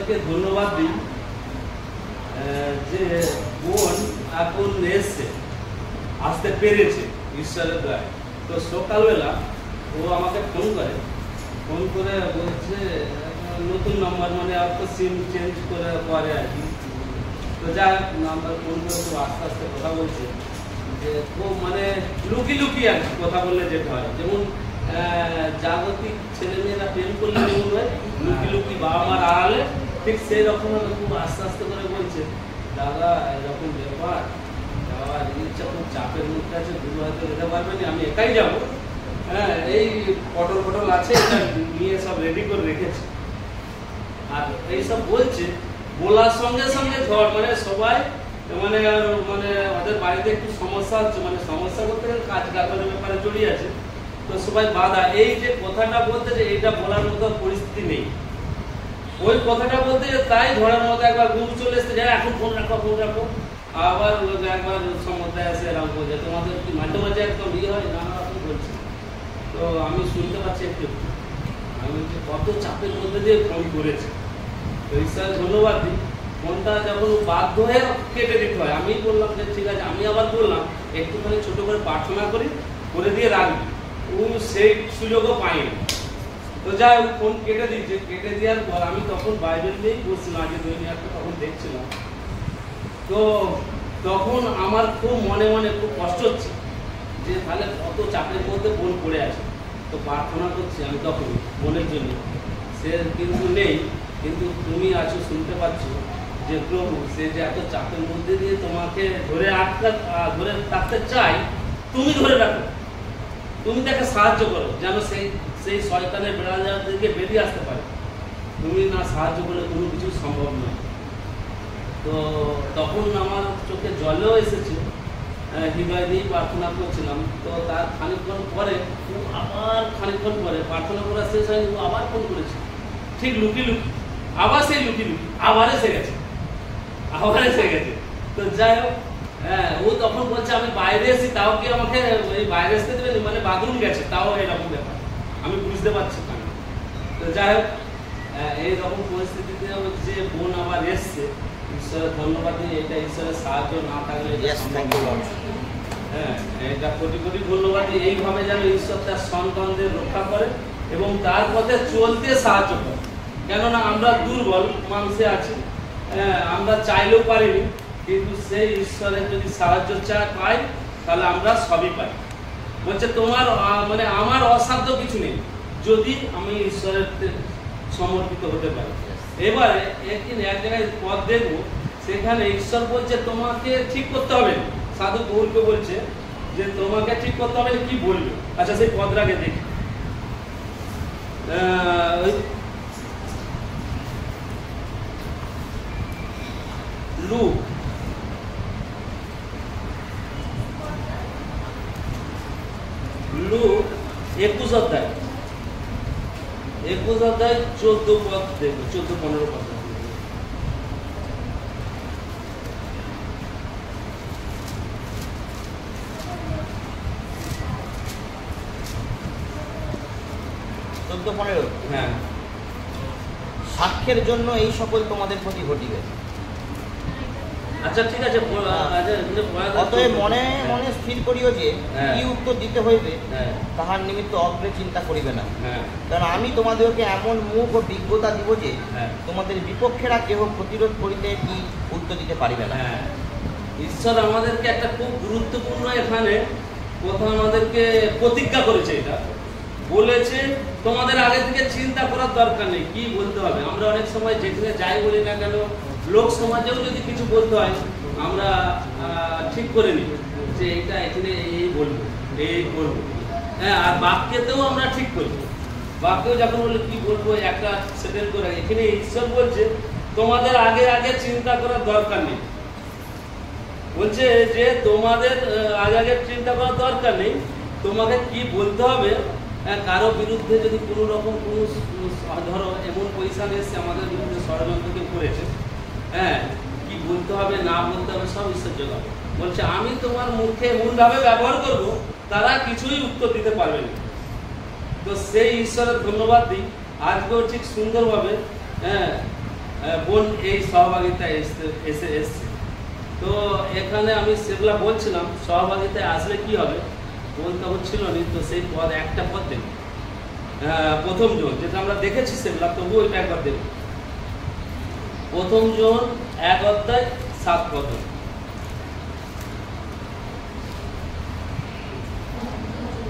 ঈশ্বরকে ধন্যবাদ দিই যে বোন এখন এসছে, আসতে পেরেছে ঈশ্বরের দয়ায়। তো সকালবেলা ও আমাকে ফোন করে বলছে নতুন নাম্বার, মানে আর তো সিম চেঞ্জ করে আর কি। তো যাই নাম্বার ফোন করে তো আস্তে আস্তে কথা বলছে, যে খুব মানে লুকি আর কি কথা বললে যেটা হয়, যেমন জাগতিক ছেলেমেয়েরা প্রেম করলে যেমন হয় লুকি বাবা মার আড়ালে, ঠিক সেই রকম খুব আস্তে আস্তে করে বলছে, দাদা এরকম ব্যাপার, বাবা ইচ্ছা খুব চাপের মধ্যে আছে, গুরু হয়তো যেতে পারবে না, আমি একাই যাবো। হ্যাঁ, এই পটল আছে, এটা নিয়ে সব রেডি করে রেখেছে। আর এইসব বলছে, বলার সঙ্গে সঙ্গে ঝড়, মানে সবাই মানে ওদের বাড়িতে একটু সমস্যা হচ্ছে, মানে সমস্যা করতে গেলে কাজ কারবারের ব্যাপারে জড়িয়ে আছে, তো সবাই বাধা। এই যে কথাটা বলতে যে এইটা বলার মতো পরিস্থিতি নেই, ওই কথাটা বলতে যে তাই ঝড়ের মতো একবার ঘুম চলে এসছে, যায় এখন ফোন রাখো, আবার একবার সম্মতায় আসে এরকম বলছে, তোমাদের কি মাঝে মাঝে একদম ইয়ে হয়, নানা রকম বলছে। তো আমি শুনতে পাচ্ছি একটু, আমি বলছি কত চাপের মধ্যে দিয়ে ফোন করেছে। তো ঈশ্বর ধন্যবাদ দিই, ফোনটা যখন বাধ্য হয়ে কেটে দিতে হয়, আমি বললাম যে ঠিক আছে, আমি আবার বললাম একটুখানি ছোট করে প্রার্থনা করে দিয়ে রাখবি, ও সেই সুযোগও পাইনি। তো যাই হোক ফোন কেটে দিয়েছে, কেটে দেওয়ার পর আমি তখন বাইবেল নিয়েই বসছিলাম, আজকে দৈনিকটা তখন দেখছিলাম। তো তখন আমার খুব মনে খুব কষ্ট হচ্ছে যে তাহলে কত চাপের মধ্যে বোন পড়ে আছে। তো প্রার্থনা করছি আমি তখন বোনের জন্য, সে কিন্তু নেই, কিন্তু তুমি আছো, শুনতে পাচ্ছ যে প্রভু সে যে এত চাপের মধ্যে দিয়ে তোমাকে ধরে থাকতে চাই, তুমি ধরে রাখো, তুমি তাকে সাহায্য করো যেন সেই শয়তানের বেড়া থেকে বেরিয়ে আসতে পারে। তুমি না সাহায্য করলে কোনো কিছু সম্ভব নয়। তো তখন আমার চোখে জলেও এসেছে, হৃদয় দিয়েই প্রার্থনা করছিলাম। তো তার খানিকক্ষণ পরে প্রার্থনা করা শেষ হয়নি, আবার ফোন করেছে, ঠিক লুকি আবার সেই লুকি আবার এসে গেছে। তো যাই হোক, হ্যাঁ, ও তখন বলছে আমি বাইরে এসেছি, তাও কি আমাকে ওই বাইরে আসতে দেবে, মানে বাথরুম গেছে, তাও এরকম ব্যাপার আমি বুঝতে পারছি না। তো যাই হোক, এইরকম পরিস্থিতিতে যে বোন আমার এসছে, ঈশ্বরের ধন্যবাদ দিই। এটা ঈশ্বরের সাহায্য না থাকলে হ্যাঁ, এটা কোটি ধন্যবাদ দিই। এইভাবে যেন ঈশ্বর তার সন্তানদের রক্ষা করে এবং তার পথে চলতে সাহায্য করে। কেননা আমরা দুর্বল মানুষে আছি, আমরা চাইলেও পারিনি, কিন্তু সেই ঈশ্বরের যদি সাহায্য পাই তাহলে আমরা সবই পাই। বলছে তোমার মানে আমার অসাধ্য কিছু নেই যদি আমি ঈশ্বরের সমর্পিত হতে পারি। এবারে একদিন এক জায়গায় পথ দেখবো, সেখানে ঈশ্বর বলছে তোমাকে ঠিক করতে হবে, সাধু পৌলকে বলছে যে তোমাকে ঠিক করতে হবে, কি বলবে। আচ্ছা সেই পদটাকে দেখি, লুক 21 অধ্যায় 14 পদ দেখো, 14-15 পদ। হ্যাঁ, সাক্ষ্যের জন্য এই সকল তোমাদের প্রতি ঘটিবে। আচ্ছা ঠিক আছে। অতএব মনে স্থির করিও যে কি উত্তর দিতে হইবে তাহার নিমিত্ত অগ্রে চিন্তা করিবে না, কারণ আমি তোমাদেরকে এমন মুখ ও বিজ্ঞতা দিব যে তোমাদের বিপক্ষেরা কেহ প্রতিরোধ করিতে কি উত্তর দিতে পারিবে না। ঈশ্বর আমাদেরকে একটা খুব গুরুত্বপূর্ণ এখানে কথা আমাদেরকে প্রতিজ্ঞা করেছে, এটা বলেছে তোমাদের আগে থেকে চিন্তা করার দরকার নেই কি বলতে হবে। আমরা অনেক সময় যেখানে যাই বলি না কেন, লোক সমাজেও যদি কিছু বলতে হয় আমরা ঠিক করে নিই যে এটা এখানে এই বলবো, এই করবো। হ্যাঁ, আর বাক্যতেও আমরা ঠিক করি, বাক্যেও যখন বলে কি বলবো একটা সেটেল করে। এখানে ঈশ্বর বলছে তোমাদের আগে চিন্তা করার দরকার নেই, বলছে যে তোমাদের আগে চিন্তা করার দরকার নেই, তোমাকে কি বলতে হবে। কারো বিরুদ্ধে যদি কোনো রকম কোনো ধরো এমন পয়সা এসছে আমাদের বিরুদ্ধে ষড়যন্ত্র কেউ করেছে, হ্যাঁ, কি বলতে হবে না বলতে হবে সব ঈশ্বর জোগাবে। বলছে আমি তোমার মুখে এমনভাবে ব্যবহার করব তারা কিছুই উত্তর দিতে পারবে না। তো সেই ঈশ্বরের ধন্যবাদ দিই, আজকেও ঠিক সুন্দরভাবে বোন এই সহভাগিতায় এসছে। তো এখানে আমি সেগুলা বলছিলাম সহভাগিতায় আসলে কি হবে, বোন তখন ছিল নি, তো সেই পদ একটা পদ দেব প্রথম জোন, যেটা আমরা দেখেছি সেগুলা, তবু ওইটা একবার দেব। প্রথম জোন 1 অধ্যায় 7 পদ।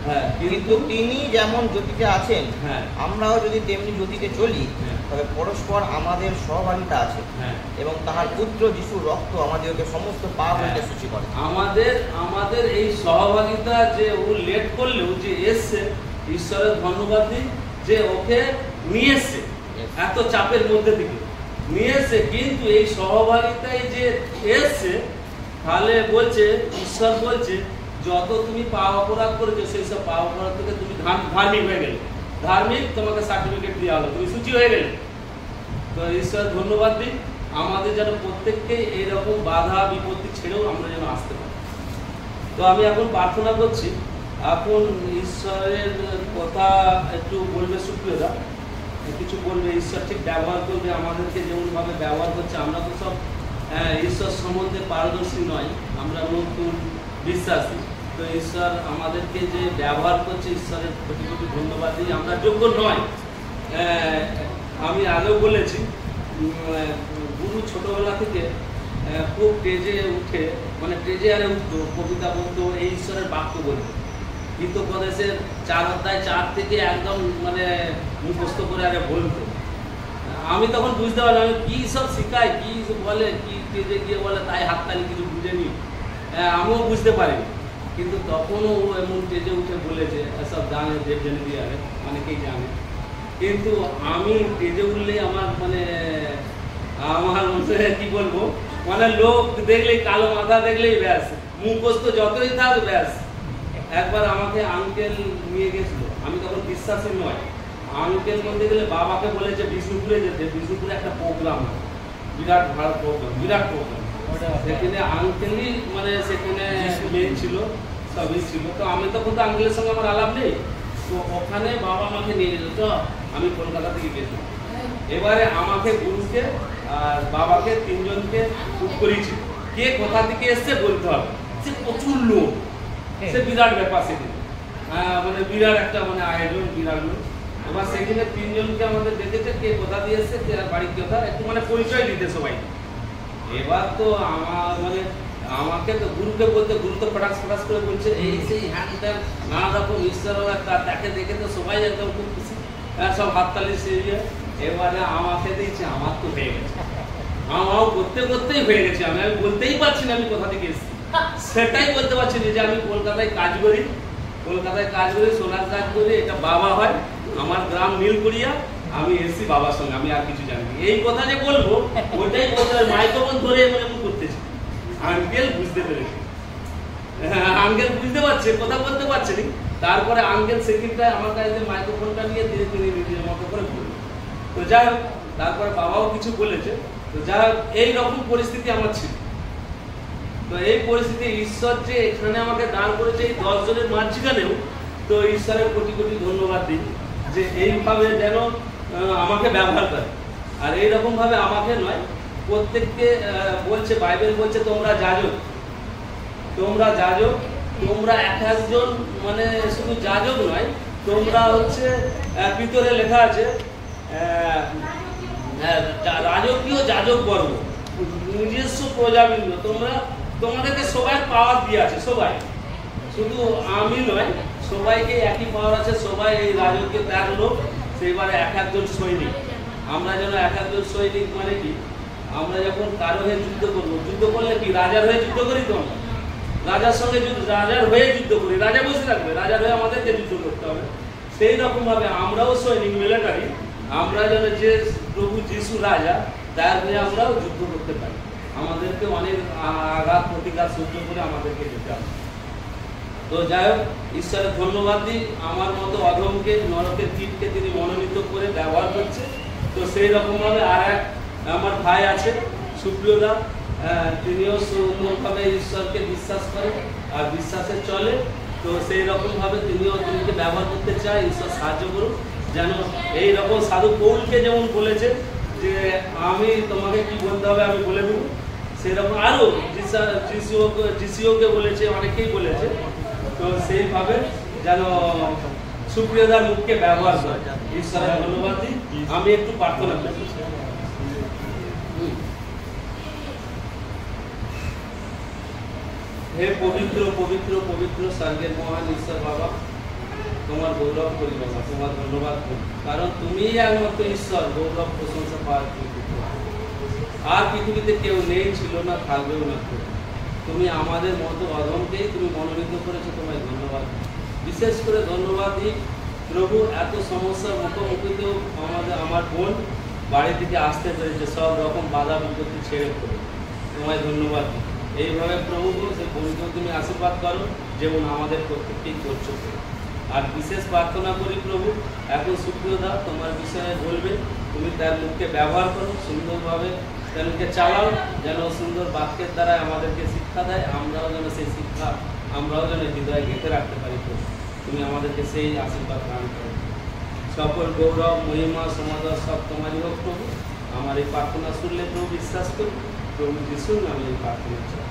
হ্যাঁ, কিন্তু তিনি যেমন জ্যোতিতে আছেন, হ্যাঁ, আমরাও যদি তেমনি জ্যোতিতে চলি, হ্যাঁ, তবে পরস্পর আমাদের সহভাগিতা আছে, হ্যাঁ, এবং তাহার পুত্র যিশুর রক্ত আমাদেরকে সমস্ত পাপ হইতে সূচি করে। আমাদের এই সহভাগিতা যে ও লেট করলেও যে এসছে, ঈশ্বরের ধন্যবাদ দিই যে ওকে নিয়ে এসছে এত চাপের মধ্যে থেকে নিয়ে এসছে, কিন্তু এই সহভাগিতায় যে এসছে, তাহলে বলছে ঈশ্বর বলছে যত তুমি পাপ অপরাধ করেছো সেই সব পাপ অপরাধ থেকে তুমি ধার্মিক হয়ে গেলে, ধার্মিক তোমাকে সার্টিফিকেট দেওয়া হলো, তুমি সূচি হয়ে গেলে। তো ঈশ্বর ধন্যবাদ দিই, আমাদের যেন প্রত্যেককে এইরকম বাধা বিপত্তি ছেড়েও আমরা যেন আসতে পারি। তো আমি এখন প্রার্থনা করছি, এখন ঈশ্বরের কথা একটু বলবে সুপ্রিয়দা, কিছু বলবে, ঈশ্বর ঠিক ব্যবহার করবে আমাদেরকে যেমনভাবে ব্যবহার করছে। আমরা তো সব ঈশ্বর সম্বন্ধে পারদর্শী নয়, আমরা নতুন বিশ্বাসী। তো ঈশ্বর আমাদেরকে যে ব্যবহার করছে, ঈশ্বরের কোটি কোটি ধন্যবাদ দিই। আমরা যোগ্য নয়, আমি আগেও বলেছি, গুরু ছোটবেলা থেকে খুব স্টেজে উঠে, মানে স্টেজে আরে উঠতো, কবিতা বলতো, এই ঈশ্বরের বাক্য বলতো, হিতোপদেশের 4 অধ্যায় 4 থেকে একদম মানে মুখস্থ করে আরে বলতো। আমি তখন বুঝতে পারলাম আমি কী সব শেখাই, কী বলে, কি স্টেজে গিয়ে বলে, তাই হাততালি কিছু বুঝেনি, আমিও বুঝতে পারিনি। কিন্তু তখনও ও এমন স্টেজে উঠে বলেছে, সব জানে, দেবজানি দিয়ে আরে অনেকেই জানে। কিন্তু আমি স্টেজে উঠলেই আমার কি বলবো, মানে লোক দেখলেই, কালো মাথা দেখলেই ব্যাস, মুখস্থ যতই থাক ব্যাস। একবার আমাকে আঙ্কেল নিয়ে গেছিল, আমি তখন বিশ্বাসী নয়, আঙ্কেল বলতে গেলে বাবাকে বলেছে বিষ্ণুপুরে যেতে, বিষ্ণুপুরে একটা প্রোগ্রাম হয়, বিরাট প্রোগ্রাম, সেখানে আঙ্কেলই সেখানে মেন ছিল, সবই ছিল। তো আমি তখন তো আঙ্কেলের সঙ্গে আমার আলাপ নেই, তো ওখানে বাবা আমাকে নিয়ে যেত। তো আমি কলকাতা থেকে গেছিলাম, এবারে আমাকে, গুরুকে আর বাবাকে 3 জনকে বুক করেছি, কে কোথা থেকে এসছে বলতে হবে। সে প্রচুর লোক, সে বিরাট ব্যাপার, সেখানে বিরাট একটা আয়োজন, বিরাট লোক। এবার সেখানে 3 জনকে আমাদের দেখেছে, কে কোথা দিয়ে এসছে, কে বাড়ির কথা, একটু পরিচয় দিতে সবাই। এবার তো আমার আমাকে তো গুরুকে বলতে, গুরু তো ফটাস করে বলছে এই সেই হ্যান ত্যান নানা রকম, ঈশ্বর তাকে দেখে তো সবাই একদম খুব খুশি, সব হাততালি সেরিয়ে। এবারে আমাকে দিয়েছে, আমার তো হয়ে গেছে, আমাও করতেই হয়ে গেছে। আমি বলতেই পারছি না আমি কোথা থেকে এসেছি, সেটাই বলতে পারছি না যে আমি কলকাতায় কাজ করি, সোনার কাজ করি, এটা বাবা হয়, আমার গ্রাম নীলকুড়িয়া, আমি এসেছি বাবার সঙ্গে, আমি আর কিছু জানি। এই কথা যে বলবো ওইটাই বলতে হবে, মাইক্রোফোন ধরে এমন করতেছি। আঙ্কেল বুঝতে পেরেছে, আঙ্কেল বুঝতে পারছে, কথা বলতে পারছে না। তারপরে আঙ্কেল সেকেন্ডটা আমার কাছে মাইক্রোফোনটা নিয়ে ধীরে ধীরে নিজের মতো করে বলল। তো যাই হোক, তারপরে বাবাও কিছু বলেছে। তো যাই হোক, এইরকম পরিস্থিতি আমার ছিল। তো এই পরিস্থিতি ঈশ্বর যে এখানে আমাকে দান করেছে, এই 10 জনের মাঝখানেও, তো ঈশ্বরের কোটি কোটি ধন্যবাদ দিই যে এইভাবে যেন আমাকে ব্যবহার করে। আর এইরকম ভাবে আমাকে নয়, প্রত্যেককে বলছে, বাইবেল বলছে তোমরা যাজক, তোমরা একজন শুধু যাজক নয়, তোমরা হচ্ছে ভিতরে লেখা আছে রাজকীয় যাজক বর্গ, নিজস্ব প্রজাবৃন্দ। তোমাদেরকে সবাই পাওয়ার দিয়ে আছে, সবাই, শুধু আমি নয়, সবাইকে একই পাওয়ার আছে, সবাই এই রাজকীয় ত্যাগ লোক। সেইবারে একজন সৈনিক, আমরা যেন একজন সৈনিক কি, আমরা যখন কারো হয়ে যুদ্ধ করবো, যুদ্ধ করলে কি রাজার হয়ে যুদ্ধ করি, তো আমরা রাজার সঙ্গে রাজার হয়ে যুদ্ধ করি, রাজা বসে থাকবে, রাজার হয়ে আমাদেরকে যুদ্ধ করতে হবে। সেই রকম ভাবে আমরাও সৈনিক, মিলিটারি, আমরা যেন যে প্রভু যিশু রাজা, তার হয়ে আমরাও যুদ্ধ করতে পারি। আমাদেরকে অনেক আঘাত প্রতিঘাত সহ্য করে আমাদেরকে যেতে হবে। তো যাই হোক, ঈশ্বরের ধন্যবাদ দিই, আমার মতো অধমকে, নরকের কীটকে তিনি মনোনীত করে ব্যবহার করছে। তো সেই রকমভাবে আর এক আমার ভাই আছে সুপ্রিয়দা, তিনিও সুন্দরভাবে ঈশ্বরকে বিশ্বাস করে আর বিশ্বাসে চলে। তো সেই রকমভাবে তিনিকে ব্যবহার করতে চায়। ঈশ্বর সাহায্য করুন, যেন এই রকম সাধু পৌলকে যেমন বলেছে যে আমি তোমাকে কি বলতে হবে আমি বলে দেবো, সেরকম আরো জিসিওকে বলেছে, অনেকেই বলেছে। তো সেইভাবে যেন সুপ্রিয়দার মুখকে ব্যবহার করে। ঈশ্বরের ধন্যবাদ দিই। আমি একটু প্রার্থনা করি। হে পবিত্র পবিত্র পবিত্র স্বর্গের মহান ঈশ্বর বাবা, তোমার গৌরব করি বাবা, তোমার ধন্যবাদ করি, কারণ তুমিই একমাত্র ঈশ্বর, গৌরব প্রশংসা পাওয়ার আর পৃথিবীতে কেউ নেই, ছিল না, থাকবেও না। তুমি আমাদের মতো অধমকেই তুমি মনোনীত করেছো, তোমায় ধন্যবাদ। বিশেষ করে ধন্যবাদ দিই প্রভু, এত সমস্যার মুখোমুখিতেও আমার বোন বাড়ি থেকে আসতে পেরেছে সব রকম বাধা বিপত্তি ছেড়ে পড়ে, তোমায় ধন্যবাদ দিই। এইভাবে প্রভু সেই বোনকেও তুমি আশীর্বাদ করো, যেমন আমাদের প্রত্যেককেই করছো। আর বিশেষ প্রার্থনা করি প্রভু, এখন সুপ্রিয়দা তোমার বিষয়ে বলবে, তুমি তার মুখকে ব্যবহার করো, সুন্দরভাবে তাদেরকে চালাও, যেন সুন্দর বাক্যের দ্বারা আমাদেরকে শিক্ষা দেয়, আমরাও যেন সেই শিক্ষা আমরাও যেন হৃদয়ে গেঁথে রাখতে পারি। তুমি আমাদেরকে সেই আশীর্বাদ দান করো। সকল গৌরব মহিমা সমাদর সব তোমারই হোক প্রভু। আমার এই প্রার্থনা শুনলে প্রভু বিশ্বাস করি, প্রভু যিশুর নামে এই প্রার্থনা চাই।